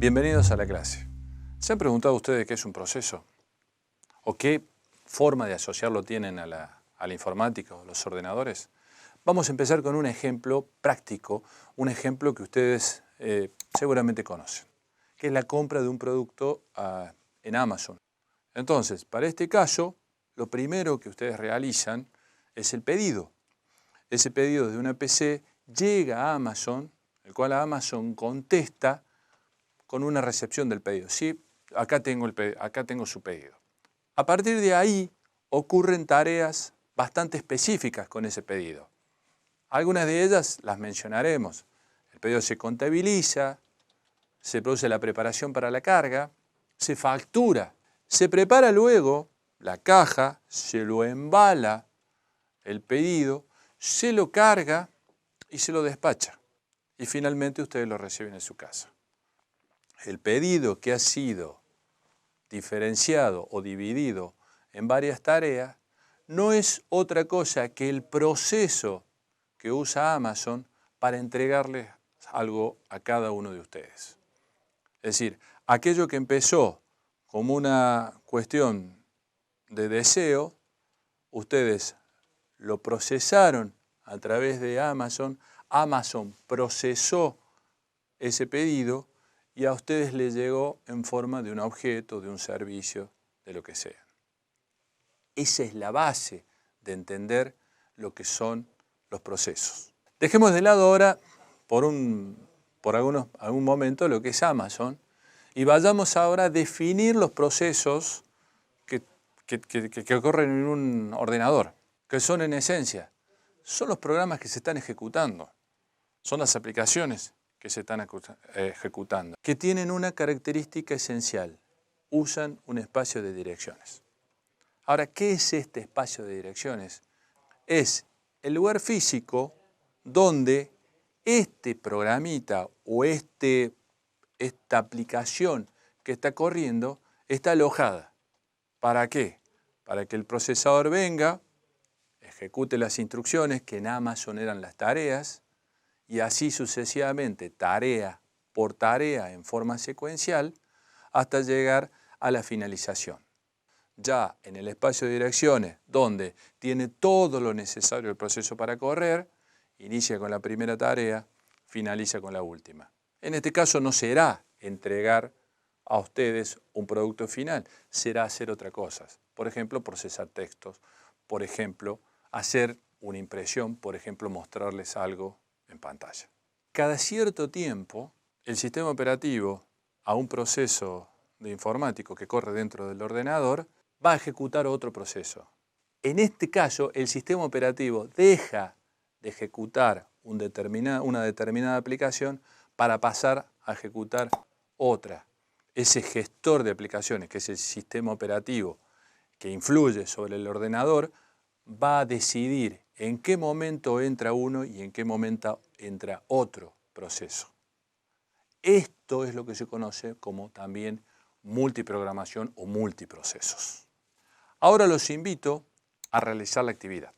Bienvenidos a la clase. ¿Se han preguntado ustedes qué es un proceso? ¿O qué forma de asociarlo tienen a la informática o los ordenadores? Vamos a empezar con un ejemplo práctico, un ejemplo que ustedes seguramente conocen, que es la compra de un producto en Amazon. Entonces, para este caso, lo primero que ustedes realizan es el pedido. Ese pedido de una PC llega a Amazon, el cual Amazon contesta con una recepción del pedido. Sí, acá tengo su pedido. A partir de ahí ocurren tareas bastante específicas con ese pedido. Algunas de ellas las mencionaremos. El pedido se contabiliza, se produce la preparación para la carga, se factura, se prepara luego la caja, se lo embala el pedido, se lo carga y se lo despacha. Y finalmente ustedes lo reciben en su casa. El pedido que ha sido diferenciado o dividido en varias tareas no es otra cosa que el proceso que usa Amazon para entregarles algo a cada uno de ustedes. Es decir, aquello que empezó como una cuestión de deseo, ustedes lo procesaron a través de Amazon, Amazon procesó ese pedido y a ustedes les llegó en forma de un objeto, de un servicio, de lo que sea. Esa es la base de entender lo que son los procesos. Dejemos de lado ahora, por algún momento, lo que es Amazon y vayamos ahora a definir los procesos que ocurren en un ordenador, que son en esencia, son los programas que se están ejecutando, son las aplicaciones que se están ejecutando, que tienen una característica esencial, usan un espacio de direcciones. Ahora, ¿qué es este espacio de direcciones? Es el lugar físico donde este programita o esta aplicación que está corriendo está alojada. ¿Para qué? Para que el procesador venga, ejecute las instrucciones que en Amazon eran las tareas, y así sucesivamente, tarea por tarea en forma secuencial, hasta llegar a la finalización. Ya en el espacio de direcciones, donde tiene todo lo necesario el proceso para correr, inicia con la primera tarea, finaliza con la última. En este caso no será entregar a ustedes un producto final, será hacer otra cosa. Por ejemplo, procesar textos, por ejemplo, hacer una impresión, por ejemplo, mostrarles algo en pantalla. Cada cierto tiempo, el sistema operativo a un proceso de informático que corre dentro del ordenador va a ejecutar otro proceso. En este caso, el sistema operativo deja de ejecutar una determinada aplicación para pasar a ejecutar otra. Ese gestor de aplicaciones, que es el sistema operativo que influye sobre el ordenador, va a decidir en qué momento entra uno y en qué momento entra otro proceso. Esto es lo que se conoce como también multiprogramación o multiprocesos. Ahora los invito a realizar la actividad.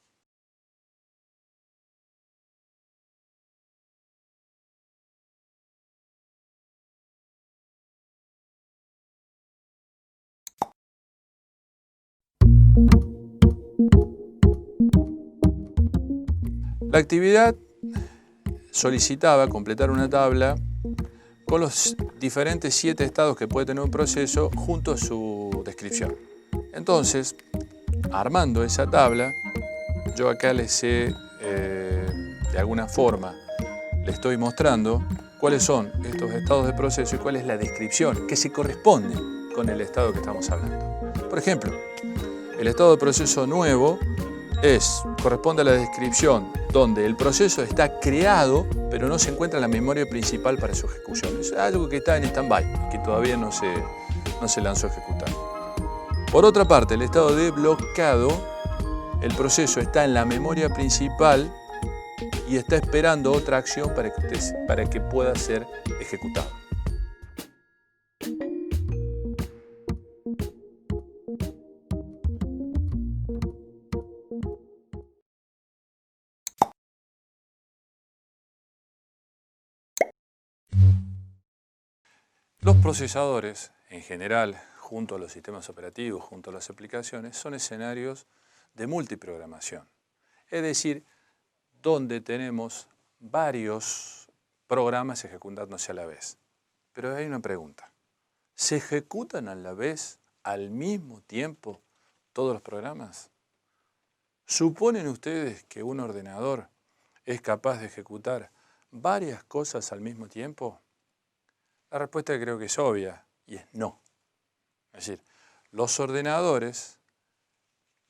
La actividad solicitaba completar una tabla con los diferentes 7 estados que puede tener un proceso junto a su descripción. Entonces, armando esa tabla, yo acá les he, de alguna forma, le estoy mostrando cuáles son estos estados de proceso y cuál es la descripción que se corresponde con el estado que estamos hablando. Por ejemplo, el estado de proceso nuevo corresponde a la descripción donde el proceso está creado, pero no se encuentra en la memoria principal para su ejecución. Es algo que está en stand-by, que todavía no se lanzó a ejecutar. Por otra parte, el estado de bloqueado, el proceso está en la memoria principal y está esperando otra acción para que pueda ser ejecutado. Los procesadores, en general, junto a los sistemas operativos, junto a las aplicaciones, son escenarios de multiprogramación. Es decir, donde tenemos varios programas ejecutándose a la vez. Pero hay una pregunta. ¿Se ejecutan a la vez, al mismo tiempo, todos los programas? ¿Suponen ustedes que un ordenador es capaz de ejecutar varias cosas al mismo tiempo? La respuesta creo que es obvia y es no. Es decir, los ordenadores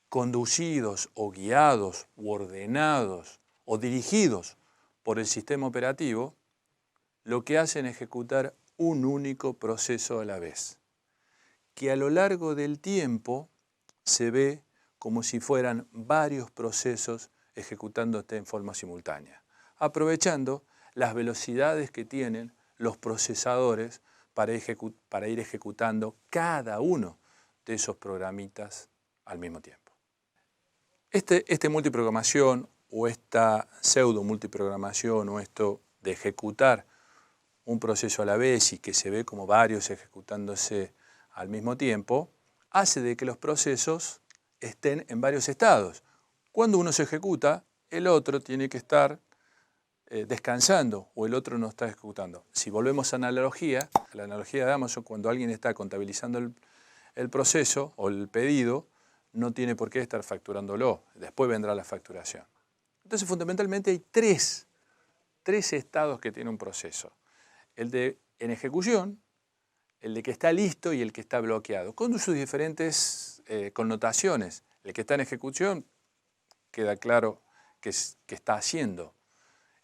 conducidos o guiados o ordenados o dirigidos por el sistema operativo, lo que hacen es ejecutar un único proceso a la vez, que a lo largo del tiempo se ve como si fueran varios procesos ejecutándose en forma simultánea, aprovechando las velocidades que tienen los procesadores para ir ejecutando cada uno de esos programitas al mismo tiempo. Esta multiprogramación o esta pseudo multiprogramación o esto de ejecutar un proceso a la vez y que se ve como varios ejecutándose al mismo tiempo, hace de que los procesos estén en varios estados. Cuando uno se ejecuta, el otro tiene que estar descansando o el otro no está ejecutando. Si volvemos a la analogía de Amazon, cuando alguien está contabilizando el proceso o el pedido, no tiene por qué estar facturándolo. Después vendrá la facturación. Entonces, fundamentalmente hay tres estados que tiene un proceso. El de en ejecución, el de que está listo y el que está bloqueado, con sus diferentes connotaciones. El que está en ejecución queda claro que está haciendo.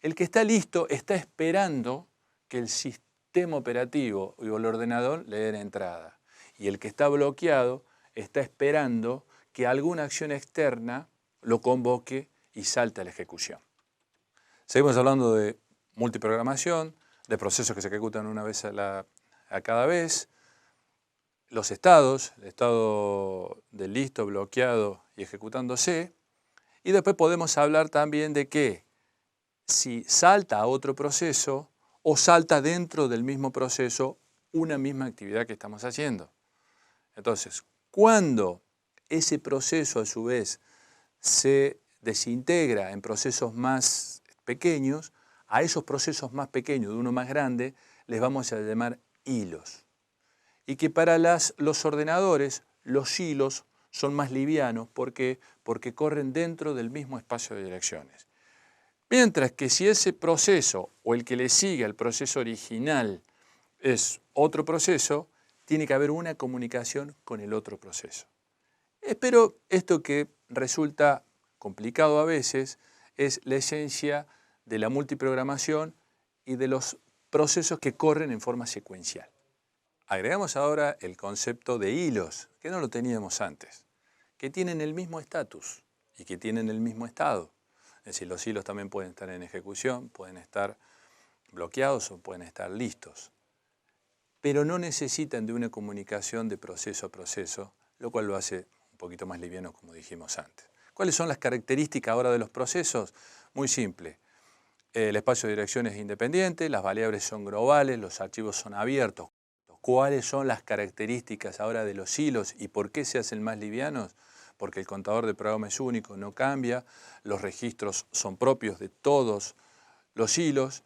El que está listo está esperando que el sistema operativo o el ordenador le den entrada. Y el que está bloqueado está esperando que alguna acción externa lo convoque y salte a la ejecución. Seguimos hablando de multiprogramación, de procesos que se ejecutan una vez a cada vez, los estados, el estado de listo, bloqueado y ejecutándose, y después podemos hablar también de que si salta a otro proceso o salta dentro del mismo proceso una misma actividad que estamos haciendo. Entonces, cuando ese proceso a su vez se desintegra en procesos más pequeños, a esos procesos más pequeños de uno más grande les vamos a llamar hilos. Y que para los ordenadores los hilos son más livianos. ¿Por qué? Porque corren dentro del mismo espacio de direcciones. Mientras que si ese proceso o el que le sigue al proceso original es otro proceso, tiene que haber una comunicación con el otro proceso. Pero esto que resulta complicado a veces es la esencia de la multiprogramación y de los procesos que corren en forma secuencial. Agregamos ahora el concepto de hilos, que no lo teníamos antes, que tienen el mismo estatus y que tienen el mismo estado. Es decir, los hilos también pueden estar en ejecución, pueden estar bloqueados o pueden estar listos. Pero no necesitan de una comunicación de proceso a proceso, lo cual lo hace un poquito más liviano, como dijimos antes. ¿Cuáles son las características ahora de los procesos? Muy simple. El espacio de dirección es independiente, las variables son globales, los archivos son abiertos. ¿Cuáles son las características ahora de los hilos y por qué se hacen más livianos? Porque el contador de programa es único, no cambia, los registros son propios de todos los hilos,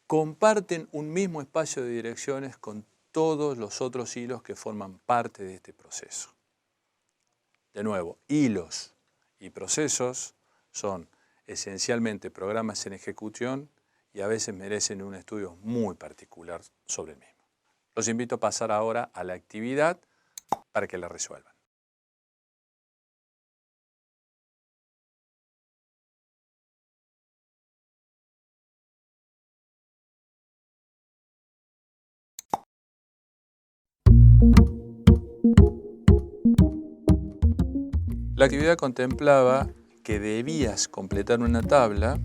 comparten un mismo espacio de direcciones con todos los otros hilos que forman parte de este proceso. De nuevo, hilos y procesos son esencialmente programas en ejecución y a veces merecen un estudio muy particular sobre el mismo. Los invito a pasar ahora a la actividad para que la resuelvan. La actividad contemplaba que debías completar una tabla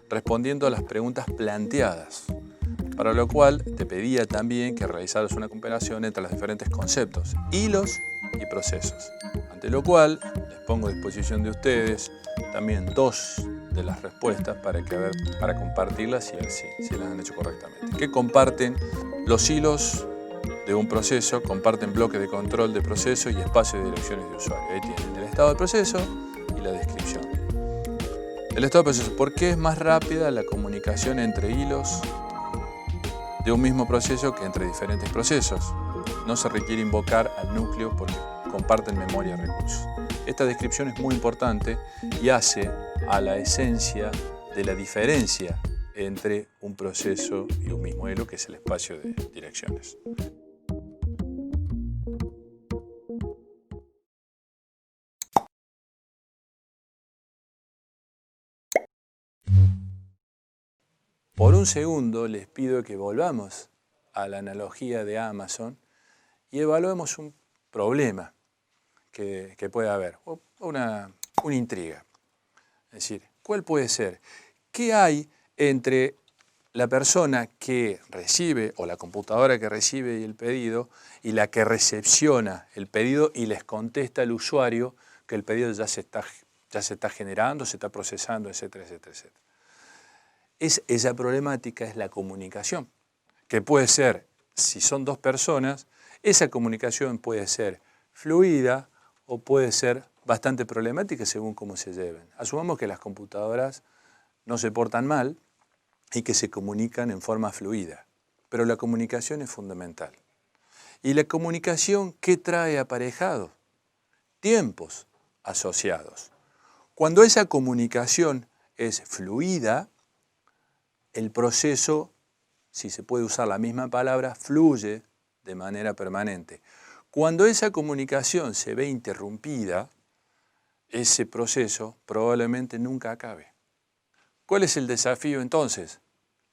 respondiendo a las preguntas planteadas, para lo cual te pedía también que realizaras una comparación entre los diferentes conceptos, hilos y procesos, ante lo cual les pongo a disposición de ustedes también 2 de las respuestas para compartirlas y ver si las han hecho correctamente. ¿Qué comparten los hilos de un proceso comparten bloques de control de proceso y espacio de direcciones de usuario. Ahí tienen el estado del proceso y la descripción. El estado del proceso. ¿Por qué es más rápida la comunicación entre hilos de un mismo proceso que entre diferentes procesos? No se requiere invocar al núcleo porque comparten memoria y recursos. Esta descripción es muy importante y hace a la esencia de la diferencia entre un proceso y un mismo hilo, que es el espacio de direcciones. Por un segundo les pido que volvamos a la analogía de Amazon y evaluemos un problema que puede haber, o una intriga. Es decir, ¿cuál puede ser? ¿Qué hay entre la persona que recibe o la computadora que recibe el pedido y la que recepciona el pedido y les contesta al usuario que el pedido ya se está generando, se está procesando, etcétera, etcétera, etcétera? Esa problemática es la comunicación, que puede ser, si son dos personas, esa comunicación puede ser fluida o puede ser bastante problemática según cómo se lleven. Asumamos que las computadoras no se portan mal y que se comunican en forma fluida, pero la comunicación es fundamental. ¿Y la comunicación qué trae aparejado? Tiempos asociados. Cuando esa comunicación es fluida, el proceso, si se puede usar la misma palabra, fluye de manera permanente. Cuando esa comunicación se ve interrumpida, ese proceso probablemente nunca acabe. ¿Cuál es el desafío entonces?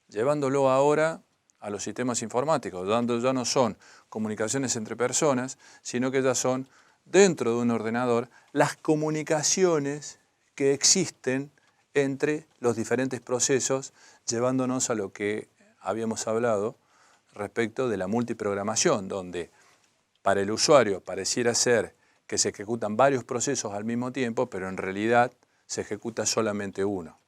Llevándolo ahora a los sistemas informáticos, donde ya no son comunicaciones entre personas, sino que ya son, dentro de un ordenador, las comunicaciones que existen entre los diferentes procesos, llevándonos a lo que habíamos hablado respecto de la multiprogramación, donde para el usuario pareciera ser que se ejecutan varios procesos al mismo tiempo, pero en realidad se ejecuta solamente uno.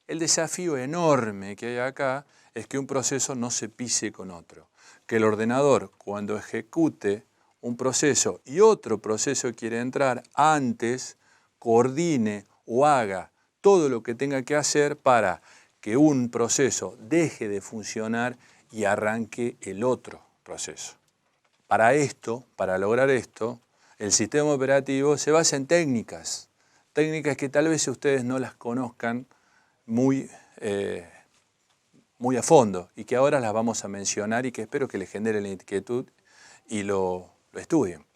El desafío enorme que hay acá es que un proceso no se pise con otro, que el ordenador, cuando ejecute un proceso y otro proceso quiere entrar, antes coordine o haga todo lo que tenga que hacer para que un proceso deje de funcionar y arranque el otro proceso. Para lograr esto, el sistema operativo se basa en técnicas que tal vez ustedes no las conozcan muy a fondo y que ahora las vamos a mencionar y que espero que les genere la inquietud y lo estudien.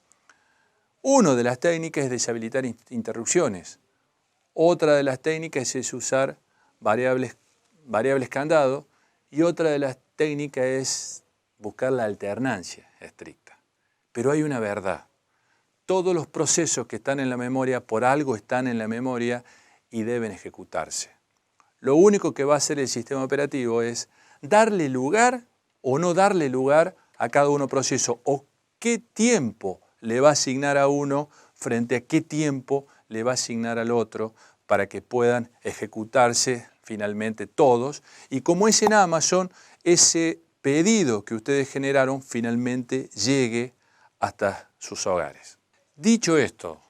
Una de las técnicas es deshabilitar interrupciones. Otra de las técnicas es usar variables candado y otra de las técnicas es buscar la alternancia estricta. Pero hay una verdad. Todos los procesos que están en la memoria por algo están en la memoria y deben ejecutarse. Lo único que va a hacer el sistema operativo es darle lugar o no darle lugar a cada uno proceso o qué tiempo le va a asignar a uno frente a qué tiempo le va a asignar al otro para que puedan ejecutarse finalmente todos. Y como es en Amazon, ese pedido que ustedes generaron finalmente llegue hasta sus hogares. Dicho esto,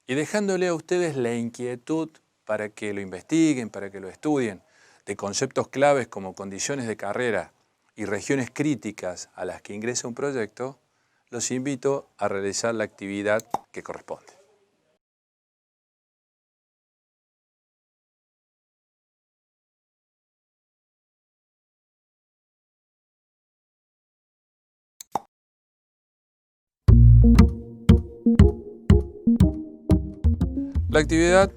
y dejándole a ustedes la inquietud para que lo investiguen, para que lo estudien, de conceptos claves como condiciones de carrera y regiones críticas a las que ingresa un proyecto, los invito a realizar la actividad que corresponde. La actividad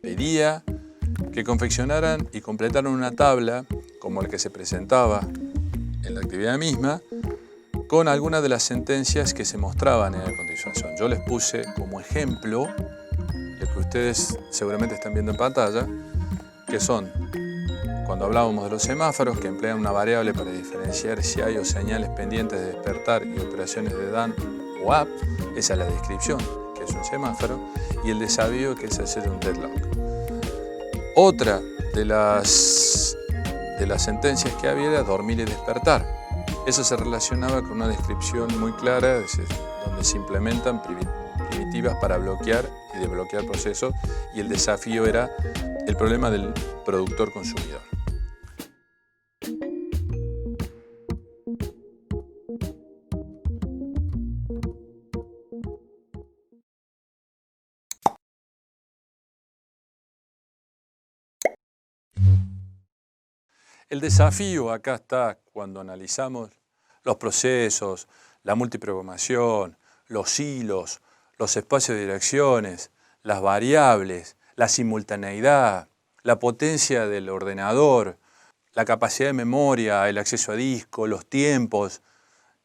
pedía que confeccionaran y completaran una tabla, como la que se presentaba en la actividad misma, con algunas de las sentencias que se mostraban en la continuación. Yo les puse como ejemplo lo que ustedes seguramente están viendo en pantalla, que son, cuando hablábamos de los semáforos, que emplean una variable para diferenciar si hay o señales pendientes de despertar y operaciones de down o up, esa es la descripción, que es un semáforo, y el desafío, que es hacer un deadlock. Otra de las sentencias que había era dormir y despertar. Eso se relacionaba con una descripción muy clara donde se implementan primitivas para bloquear y desbloquear procesos, y el desafío era el problema del productor-consumidor. El desafío acá está cuando analizamos los procesos, la multiprogramación, los hilos, los espacios de direcciones, las variables, la simultaneidad, la potencia del ordenador, la capacidad de memoria, el acceso a disco, los tiempos.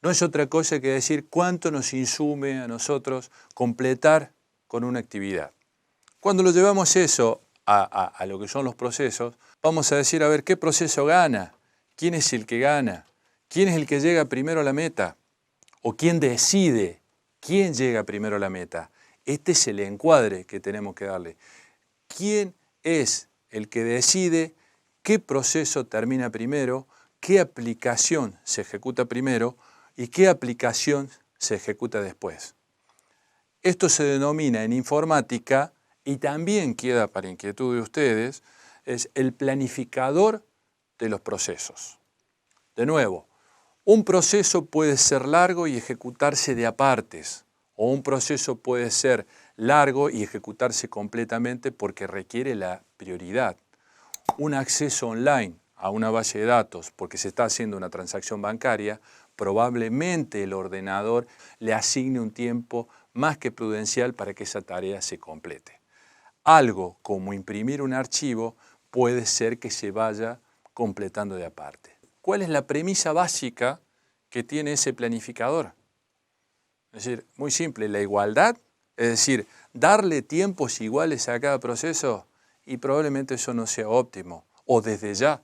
No es otra cosa que decir cuánto nos insume a nosotros completar con una actividad. Cuando lo llevamos eso a lo que son los procesos, vamos a decir, a ver, ¿qué proceso gana? ¿Quién es el que gana? ¿Quién es el que llega primero a la meta? ¿O quién decide quién llega primero a la meta? Este es el encuadre que tenemos que darle. ¿Quién es el que decide qué proceso termina primero, qué aplicación se ejecuta primero y qué aplicación se ejecuta después? Esto se denomina en informática, y también queda para inquietud de ustedes, es el planificador de los procesos. De nuevo, un proceso puede ser largo y ejecutarse de a partes, o un proceso puede ser largo y ejecutarse completamente porque requiere la prioridad. Un acceso online a una base de datos porque se está haciendo una transacción bancaria, probablemente el ordenador le asigne un tiempo más que prudencial para que esa tarea se complete. Algo como imprimir un archivo puede ser que se vaya completando de aparte. ¿Cuál es la premisa básica que tiene ese planificador? Es decir, muy simple, la igualdad, es decir, darle tiempos iguales a cada proceso, y probablemente eso no sea óptimo, o desde ya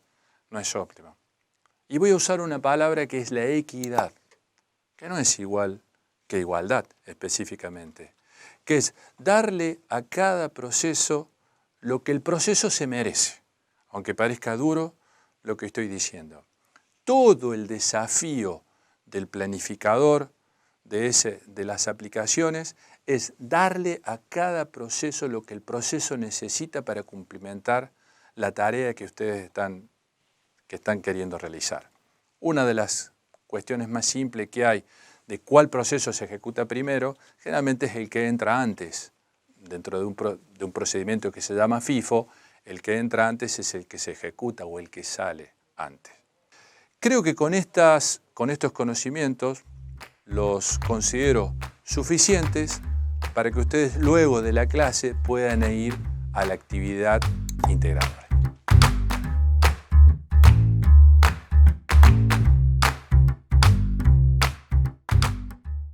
no es óptimo. Y voy a usar una palabra que es la equidad, que no es igual que igualdad específicamente, que es darle a cada proceso lo que el proceso se merece, aunque parezca duro lo que estoy diciendo. Todo el desafío del planificador de las aplicaciones es darle a cada proceso lo que el proceso necesita para cumplimentar la tarea que ustedes están queriendo realizar. Una de las cuestiones más simples que hay de cuál proceso se ejecuta primero, generalmente es el que entra antes. Dentro de un procedimiento que se llama FIFO, el que entra antes es el que se ejecuta o el que sale antes. Creo que con estos conocimientos los considero suficientes para que ustedes luego de la clase puedan ir a la actividad integradora.